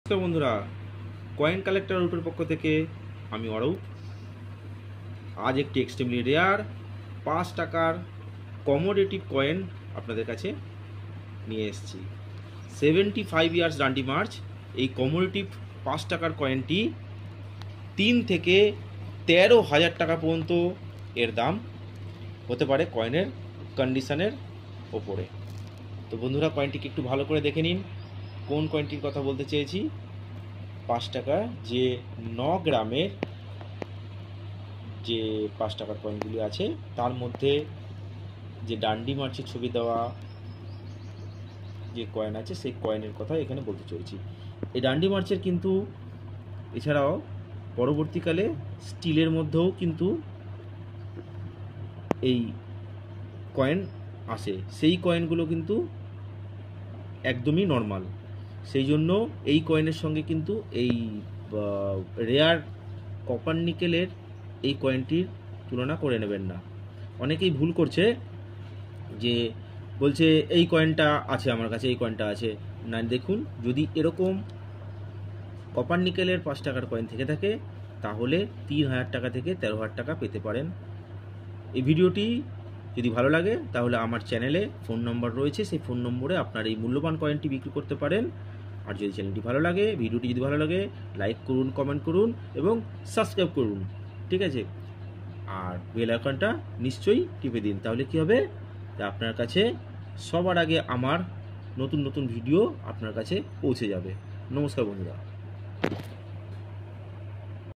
নমস্কার বন্ধুরা, coin collector রুটের পক্ষ থেকে আমি অরূপ। আজ একটি এক্সট্রিমলি রেয়ার 5 টাকার কমোডেটিভ কয়েন আপনাদের কাছে নিয়ে এসেছি। 75 ইয়ার্স ডান্ডি মার্চ। এই কমোডেটিভ 5 টাকার কয়েনটি 3 থেকে 13,000 টাকা পর্যন্ত এর দাম হতে পারে কয়েনের কন্ডিশনের ওপরে। তো বন্ধুরা, কয়েনটিকে একটু ভালো করে দেখে নিন কোন কয়েনটির কথা বলতে চেয়েছি। 5 টাকা যে 9 গ্রামের যে 5 টাকার কয়েনগুলি আছে তার মধ্যে যে ডান্ডি মার্চের ছবি দেওয়া যে কয়েন আছে সেই কয়েনের কথা এখানে বলতে চলেছি। এই ডান্ডি মার্চের কিন্তু এছাড়াও পরবর্তীকালে স্টিলের মধ্যেও কিন্তু এই কয়েন আসে। সেই কয়েনগুলো কিন্তু একদমই নর্মাল, সেই জন্য এই কয়েনের সঙ্গে কিন্তু এই রেয়ার কপার নিকেলের এই কয়েনটির তুলনা করে নেবেন না। অনেকেই ভুল করছে, যে বলছে এই কয়েনটা আছে আমার কাছে, এই কয়েনটা আছে না। দেখুন, যদি এরকম কপার নিকেলের 5 টাকার কয়েন থেকে থাকে তাহলে 3,000 টাকা থেকে 13,000 টাকা পেতে পারেন। এই ভিডিওটি যদি ভালো লাগে তাহলে আমার চ্যানেলে ফোন নম্বর রয়েছে, সেই ফোন নম্বরে আপনার এই মূল্যবান কয়েনটি বিক্রি করতে পারেন। আর যদি চ্যানেলটি ভালো লাগে, ভিডিওটি যদি ভালো লাগে, লাইক করুন, কমেন্ট করুন এবং সাবস্ক্রাইব করুন, ঠিক আছে? আর বেল আইকনটা নিশ্চয়ই টিপে দিন, তাহলে কি হবে, আপনার কাছে সবার আগে আমার নতুন নতুন ভিডিও আপনার কাছে পৌঁছে যাবে। নমস্কার বন্ধুরা।